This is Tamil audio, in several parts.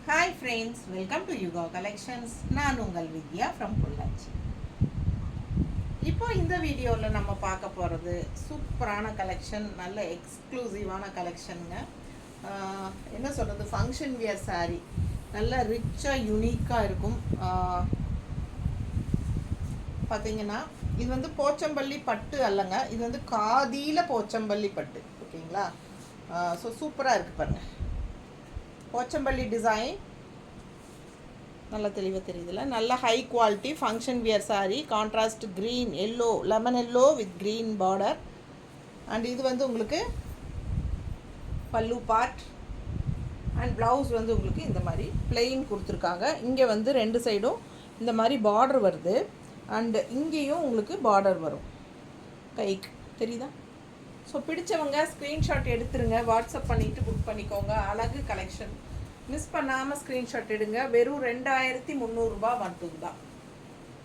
Hi friends, welcome to Yuga Collections. நான் உங்கள் வித்யா ஃப்ரம் பொள்ளாச்சி. இப்போ இந்த வீடியோவில் நம்ம பார்க்க போகிறது சூப்பரான கலெக்ஷன், நல்ல எக்ஸ்க்ளூசிவான கலெக்ஷனுங்க. என்ன சொல்கிறது, ஃபங்க்ஷன் வியர் சாரீ நல்ல ரிச்சாக யூனிக்காக இருக்கும். பார்த்தீங்கன்னா இது வந்து போச்சம்பள்ளி பட்டு அல்லங்க, இது வந்து காதியில் போச்சம்பள்ளி பட்டு. ஓகேங்களா? ஸோ சூப்பராக இருக்குது பாருங்கள். போச்சம்பள்ளி டிசைன் நல்லா தெளிவாக தெரியுதுல்ல. நல்ல high quality function wear sari. Contrast green yellow, lemon yellow with green border. And இது வந்து உங்களுக்கு பல்லு பார்ட் அண்ட் ப்ளவுஸ் வந்து உங்களுக்கு இந்த மாதிரி பிளெயின் கொடுத்துருக்காங்க. இங்கே வந்து ரெண்டு சைடும் இந்த மாதிரி பார்டர் வருது. அண்டு இங்கேயும் உங்களுக்கு பார்டர் வரும் கைக்கு, தெரியுதா? ஸோ பிடிச்சவங்க ஸ்க்ரீன்ஷாட் எடுத்துருங்க, வாட்ஸ்அப் பண்ணிவிட்டு புக் பண்ணிக்கோங்க. அழகு கலெக்ஷன், மிஸ் பண்ணாமல் ஸ்க்ரீன்ஷாட் எடுங்க. வெறும் 2300 மட்டும்தான்,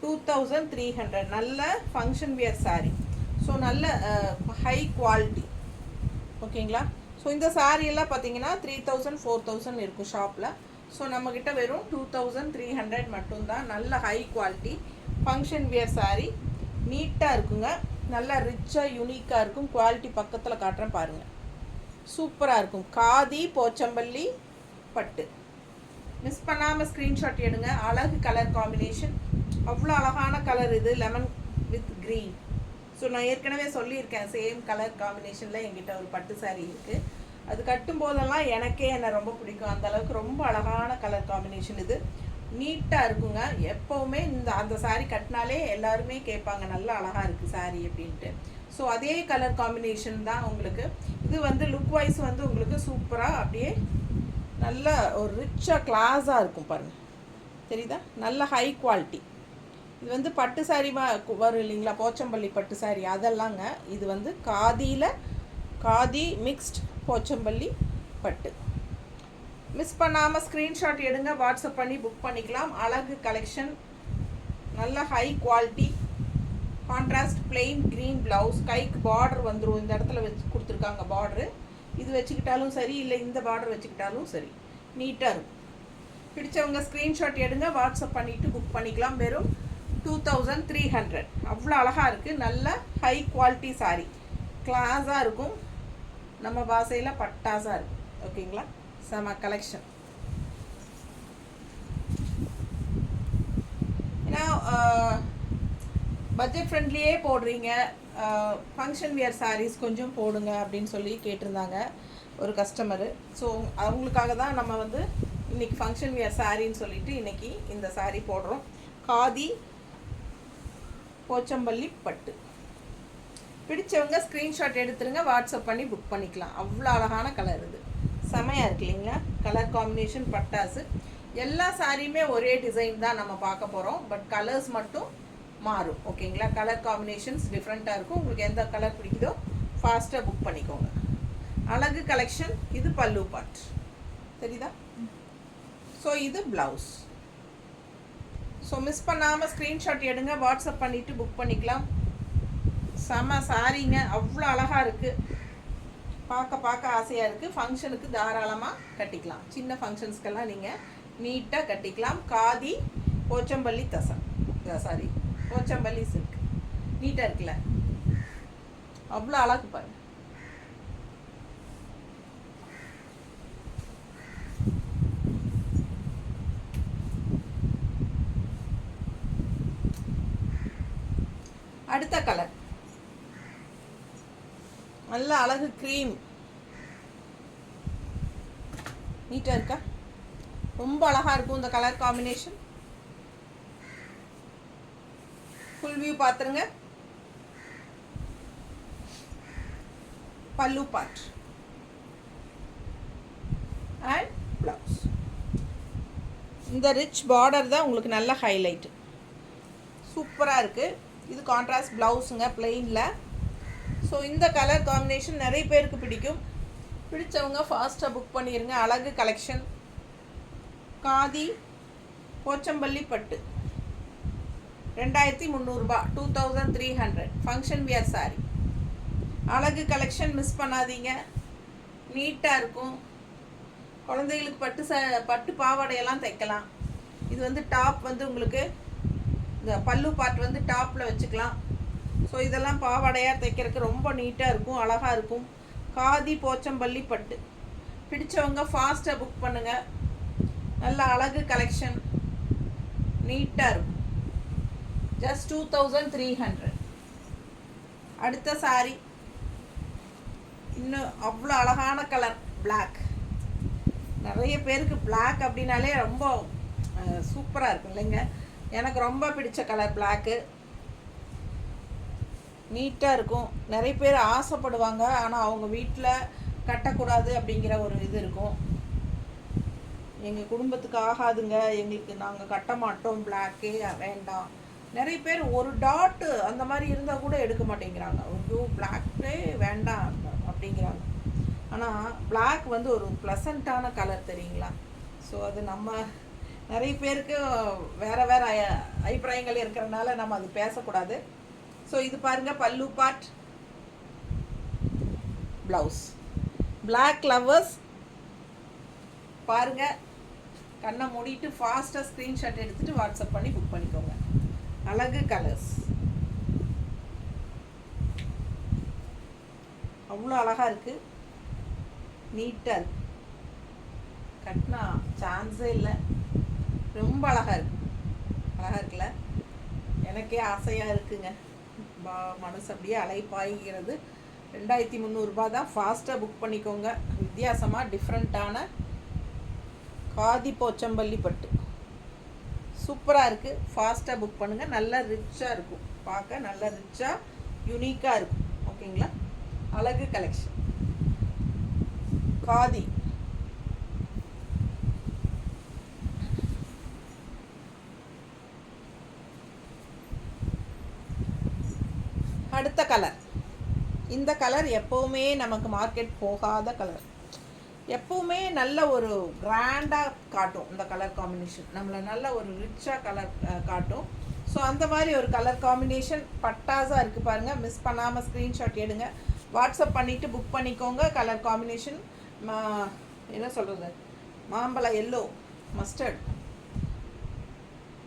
2300. நல்ல ஃபங்க்ஷன் வியர் சாரீ. ஸோ நல்ல ஹை குவாலிட்டி. ஓகேங்களா? ஸோ இந்த சாரியெல்லாம் பார்த்தீங்கன்னா 3000 4000 இருக்கும் ஷாப்பில். ஸோ நம்மக்கிட்ட வெறும் 2300 மட்டும்தான். நல்ல high quality function wear sari. நீட்டாக இருக்குங்க, நல்லா ரிச்சாக யூனிக்காக இருக்கும். குவாலிட்டி பக்கத்தில் காட்டுறேன் பாருங்கள், சூப்பராக இருக்கும். காதி போச்சம்பள்ளி பட்டு. மிஸ் பண்ணாமல் ஸ்க்ரீன்ஷாட் எடுங்க. அழகு கலர் காம்பினேஷன், அவ்வளோ அழகான கலர் இது, லெமன் வித் க்ரீன். ஸோ நான் ஏற்கனவே சொல்லியிருக்கேன், சேம் கலர் காம்பினேஷனில் என்கிட்ட ஒரு பட்டு சாரீ இருக்குது. அது கட்டும் போதெல்லாம் எனக்கே என்னை ரொம்ப பிடிக்கும். அந்தளவுக்கு ரொம்ப அழகான கலர் காம்பினேஷன் இது. நீட்டாக இருக்குங்க. எப்போவுமே அந்த சாரீ கட்டினாலே எல்லாருமே கேட்பாங்க, நல்லா அழகாக இருக்குது சாரீ அப்படின்ட்டு. ஸோ அதே கலர் காம்பினேஷன் தான் உங்களுக்கு. இது வந்து லுக் வைஸ் வந்து உங்களுக்கு சூப்பராக அப்படியே நல்ல ஒரு ரிச்சாக கிளாஸாக இருக்கும் பாருங்கள், தெரியுதா? நல்ல ஹை குவாலிட்டி. இது வந்து பட்டு சாரீ வரும் இல்லைங்களா, போச்சம்பள்ளி பட்டு சாரீ அதெல்லாங்க. இது வந்து காதி மிக்ஸ்ட் போச்சம்பள்ளி பட்டு. மிஸ் பண்ணாமல் ஸ்க்ரீன்ஷாட் எடுங்க, வாட்ஸ்அப் பண்ணி புக் பண்ணிக்கலாம். அழகு கலெக்ஷன், நல்ல high quality. Contrast plain green blouse. கைக்கு பார்டர் வந்துடும், இந்த இடத்துல வச்சு கொடுத்துருக்காங்க பார்டரு. இது வச்சுக்கிட்டாலும் சரி, இல்லை இந்த பார்டர் வச்சுக்கிட்டாலும் சரி, நீட்டாக இருக்கும். பிடிச்சவங்க ஸ்க்ரீன்ஷாட் எடுங்க, வாட்ஸ்அப் பண்ணிவிட்டு புக் பண்ணிக்கலாம். வெறும் 2300. அவ்வளோ அழகாக இருக்குது. நல்ல ஹை குவாலிட்டி சாரீ, கிளாஸாக இருக்கும். நம்ம பாசையில் பட்டாஸாக இருக்கும். ஓகேங்களா? செம கலெக்ஷன். ஏன்னா பட்ஜெட் ஃப்ரெண்ட்லியே போடுறீங்க, ஃபங்க்ஷன் வியர் சாரீஸ் கொஞ்சம் போடுங்க அப்படின்னு சொல்லி கேட்டிருந்தாங்க ஒரு கஸ்டமரு. ஸோ அவங்களுக்காக தான் நம்ம வந்து இன்றைக்கி ஃபங்க்ஷன் வியர் சாரின்னு சொல்லிட்டு இன்றைக்கி இந்த சாரீ போடுறோம். காதி போச்சம்பள்ளி பட்டு. பிடிச்சவங்க ஸ்க்ரீன்ஷாட் எடுத்துருங்க, வாட்ஸ்அப் பண்ணி புக் பண்ணிக்கலாம். அவ்வளோ அழகான கலர் இது, செமையாக இருக்கு இல்லைங்களா? கலர் காம்பினேஷன் பட்டாசு. எல்லா சாரியுமே ஒரே டிசைன் தான் நம்ம பார்க்க போகிறோம், பட் கலர்ஸ் மட்டும் மாறும். ஓகேங்களா? கலர் காம்பினேஷன்ஸ் டிஃப்ரெண்ட்டாக இருக்கும். உங்களுக்கு எந்த கலர் பிடிக்குதோ ஃபாஸ்ட்டாக புக் பண்ணிக்கோங்க. அழகு கலெக்ஷன். இது பல்லு பார்ட், தெரியுதா? ஸோ இது ப்ளவுஸ். ஸோ மிஸ் பண்ணாமல் ஸ்க்ரீன்ஷாட் எடுங்க, வாட்ஸ்அப் பண்ணிவிட்டு புக் பண்ணிக்கலாம். செம சாரீங்க, அவ்வளோ அழகாக இருக்குது. பார்க்க ஆசையாக இருக்குது. ஃபங்க்ஷனுக்கு தாராளமாக கட்டிக்கலாம். சின்ன ஃபங்க்ஷன்ஸ்க்கெல்லாம் நீங்கள் நீட்டாக கட்டிக்கலாம். காதி போச்சம்பள்ளி போச்சம்பள்ளி சில்க். நீட்டாக இருக்குல்ல? அவ்வளோ அழகு பாருங்க. அடுத்த கலர் நல்ல அழகு க்ரீம். நீட்டாக இருக்கா? ரொம்ப அழகாக இருக்கும் இந்த கலர் காம்பினேஷன். ஃபுல் வியூ பார்த்துருங்க. பல்லு பார்ட் அண்ட் ப்ளவுஸ். இந்த ரிச் பார்டர் தான் உங்களுக்கு நல்ல ஹைலைட்டு. சூப்பராக இருக்குது. இது கான்ட்ராஸ்ட் ப்ளவுஸுங்க, பிளெயினில். ஸோ இந்த கலர் காம்பினேஷன் நிறைய பேருக்கு பிடிக்கும். பிடிச்சவங்க ஃபாஸ்ட்டாக புக் பண்ணிடுங்க. அழகு கலெக்ஷன். காதி போச்சம்பள்ளி பட்டு 2300, 2300 ஃபங்க்ஷன் வியர் சாரீ. அழகு கலெக்ஷன், மிஸ் பண்ணாதீங்க. நீட்டாக இருக்கும். குழந்தைகளுக்கு பட்டு பாவாடையெல்லாம் தைக்கலாம். இது வந்து டாப் வந்து உங்களுக்கு இந்த பல்லு பார்ட் வந்து டாப்பில் வச்சுக்கலாம். ஸோ இதெல்லாம் பாவாடையாக தைக்கிறதுக்கு ரொம்ப நீட்டாக இருக்கும், அழகாக இருக்கும். காதி போச்சம்பள்ளி பட்டு பிடிச்சவங்க ஃபாஸ்ட்டாக புக் பண்ணுங்கள். நல்ல அழகு கலெக்ஷன், நீட்டாக இருக்கும். ஜஸ்ட் 2300. அடுத்த சாரி இன்னும் அவ்வளோ அழகான கலர் பிளாக். நிறைய பேருக்கு பிளாக் அப்படின்னாலே ரொம்ப சூப்பராக இருக்கும் இல்லைங்க. எனக்கு ரொம்ப பிடிச்ச கலர் பிளாக்கு. நீட்டாக இருக்கும். நிறைய பேர் ஆசைப்படுவாங்க, ஆனால் அவங்க வீட்டில் கட்டக்கூடாது அப்படிங்கிற ஒரு இது இருக்கும். எங்கள் குடும்பத்துக்கு ஆகாதுங்க, எங்களுக்கு நாங்கள் கட்ட மாட்டோம், பிளாக்கே வேண்டாம். நிறைய பேர் ஒரு டாட்டு அந்த மாதிரி இருந்தால் கூட எடுக்க மாட்டேங்கிறாங்க. ஐயோ பிளாக்கே வேண்டாம் அப்படிங்கிறாங்க. ஆனால் பிளாக் வந்து ஒரு ப்ளசண்ட்டான கலர் தெரியுங்களா. ஸோ அது நம்ம நிறைய பேருக்கு வேறு வேறு அபிப்பிராயங்கள் இருக்கிறதுனால நம்ம அது பேசக்கூடாது. ஸோ இது பாருங்கள், பல்லு பார்ட், ப்ளவுஸ். பிளாக் லவ்வர்ஸ் பாருங்கள், கண்ணை மூடிட்டு ஃபாஸ்ட்டாக ஸ்க்ரீன்ஷாட் எடுத்துகிட்டு வாட்ஸ்அப் பண்ணி புக் பண்ணிக்கோங்க. அழகு கலர்ஸ், அவ்வளோ அழகாக இருக்குது, நீட்டாக இருக்குது. கட்டினா சான்ஸே இல்லை, ரொம்ப அழகாக இருக்குது. அழகாக இருக்குல்ல, எனக்கே ஆசையாக இருக்குங்க. மனசு அப்படியே அலைப்பாய்கிறது. 2300 தான். ஃபாஸ்ட்டாக புக் பண்ணிக்கோங்க. வித்தியாசமாக டிஃப்ரெண்ட்டான காதி போச்சம்பள்ளி பட்டு சூப்பராக இருக்குது. ஃபாஸ்ட்டாக புக் பண்ணுங்கள். நல்லா ரிச்சாக இருக்கும், பார்க்க நல்லா ரிச்சாக யூனிக்காக இருக்கும். ஓகேங்களா. அழகு கலெக்ஷன் காதி. அடுத்த கலர், இந்த கலர் எப்போவுமே நமக்கு மார்க்கெட் போகாத கலர். எப்போவுமே நல்ல ஒரு கிராண்டாக காட்டும் இந்த கலர் காம்பினேஷன், நம்மளை நல்ல ஒரு ரிச்சாக கலர் காட்டும். ஸோ அந்த மாதிரி ஒரு கலர் காம்பினேஷன் பட்டாஸாக இருக்குது பாருங்கள். மிஸ் பண்ணாமல் ஸ்க்ரீன்ஷாட் எடுங்க, வாட்ஸ்அப் பண்ணிவிட்டு புக் பண்ணிக்கோங்க. கலர் காம்பினேஷன் என்ன சொல்கிறது, மாம்பழ எல்லோ, மஸ்டர்ட்,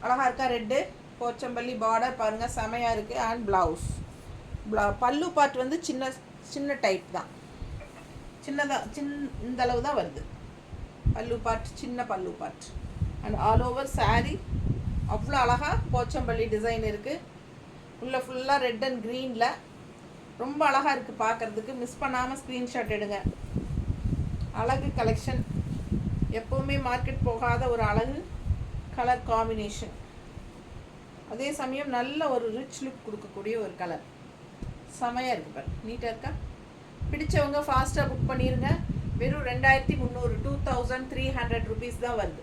அழகாக இருக்கா. ரெட்டு போச்சம்பள்ளி பார்டர் பாருங்கள், செமையாக இருக்குது. And blouse. பல்லு பார்ட் வந்து சின்ன சின்ன டைப் தான், சின்னதாக இந்த அளவு தான் வருது பல்லு பார்ட், சின்ன பல்லு part. And all over sari அவ்வளோ அழகாக போச்சம்பள்ளி டிசைன் இருக்குது. உள்ள ஃபுல்லாக ரெட் அண்ட் க்ரீனில் ரொம்ப அழகாக இருக்குது பார்க்குறதுக்கு. மிஸ் பண்ணாமல் ஸ்க்ரீன்ஷாட் எடுங்க. அழகு கலெக்ஷன், எப்போவுமே மார்க்கெட் போகாத ஒரு அழகு கலர் காம்பினேஷன். அதே சமயம் நல்ல ஒரு ரிச் லுக் கொடுக்கக்கூடிய ஒரு கலர். செமையாக இருக்குது பாரு, நீட்டாக இருக்கா. பிடிச்சவங்க ஃபாஸ்ட்டாக புக் பண்ணிடுங்க. வெறும் 2300, 2300 ருபீஸ் தான் வருது.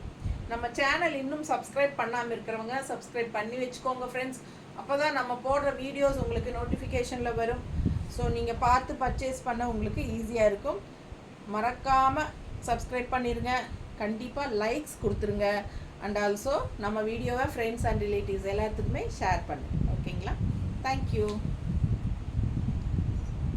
நம்ம சேனல் இன்னும் சப்ஸ்கிரைப் பண்ணாமல் இருக்கிறவங்க சப்ஸ்கிரைப் பண்ணி வச்சுக்கோங்க ஃப்ரெண்ட்ஸ். அப்போ தான் நம்ம போடுற வீடியோஸ் உங்களுக்கு நோட்டிஃபிகேஷனில் வரும். ஸோ நீங்கள் பார்த்து பர்ச்சேஸ் பண்ண உங்களுக்கு ஈஸியாக இருக்கும். மறக்காமல் சப்ஸ்கிரைப் பண்ணிடுங்க. கண்டிப்பாக லைக்ஸ் கொடுத்துருங்க. அண்ட் ஆல்சோ நம்ம வீடியோவை ஃப்ரெண்ட்ஸ் அண்ட் ரிலேட்டிவ்ஸ் எல்லாத்துக்குமே ஷேர் பண்ணுங்கள். ஓகேங்களா. தேங்க்யூ.